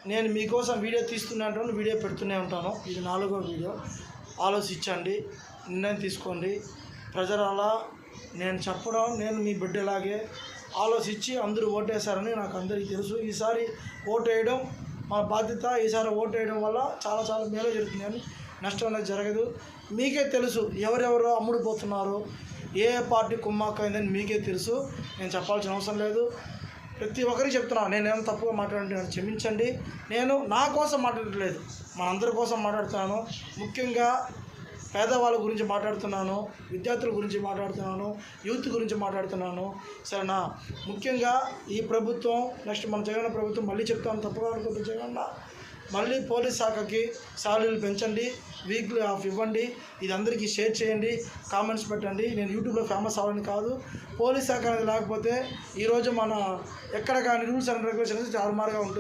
నేను మీకోసం వీడియో తీస్తూనే ఉంటాను, వీడియో పెడుతూనే ఉంటాను. ఇది 4వ వీడియో. ఆలోచించండి, నిర్ణయం తీసుకోండి. ప్రజలలా నేను చెప్పడం, నేను మీ బిడ్డలాగే ఆలోచించి అందరూ ఓటేశారని నాకు అందరికీ తెలుసు. ఈసారి ఓటు వేయడం మన బాధ్యత. ఈసారి ఓటు వేయడం వల్ల చాలా చాలా మేలు జరుగుతుంది, అని నష్టం అనేది జరగదు. మీకే తెలుసు ఎవరెవరో అమ్ముడుపోతున్నారు, ఏ పార్టీ కుమ్మాకైందని మీకే తెలుసు. నేను చెప్పాల్సిన అవసరం లేదు. ప్రతి ఒక్కరికి చెప్తున్నాను, నేనేమో తప్పుగా మాట్లాడుతున్నాను క్షమించండి. నేను నా కోసం మాట్లాడట్లేదు, మనందరి కోసం మాట్లాడుతున్నాను. ముఖ్యంగా పేదవాళ్ళ గురించి మాట్లాడుతున్నాను, విద్యార్థుల గురించి మాట్లాడుతున్నాను, యూత్ గురించి మాట్లాడుతున్నాను. సరేనా? ముఖ్యంగా ఈ ప్రభుత్వం, నెక్స్ట్ మన జగన్ ప్రభుత్వం, మళ్ళీ చెప్తాను, తప్పుగా అనుకుంటూ జగన్ మళ్ళీ పోలీస్ శాఖకి శాలరీలు పెంచండి, వీక్లీ ఆఫ్ ఇవ్వండి. ఇది అందరికీ షేర్ చేయండి, కామెంట్స్ పెట్టండి. నేను యూట్యూబ్లో ఫేమస్ అవ్వాలని కాదు. పోలీస్ శాఖ అనేది లేకపోతే ఈరోజు మన ఎక్కడ కానీ రూల్స్ అండ్ రెగ్యులేషన్స్ తారుమారుగా ఉంటుంది.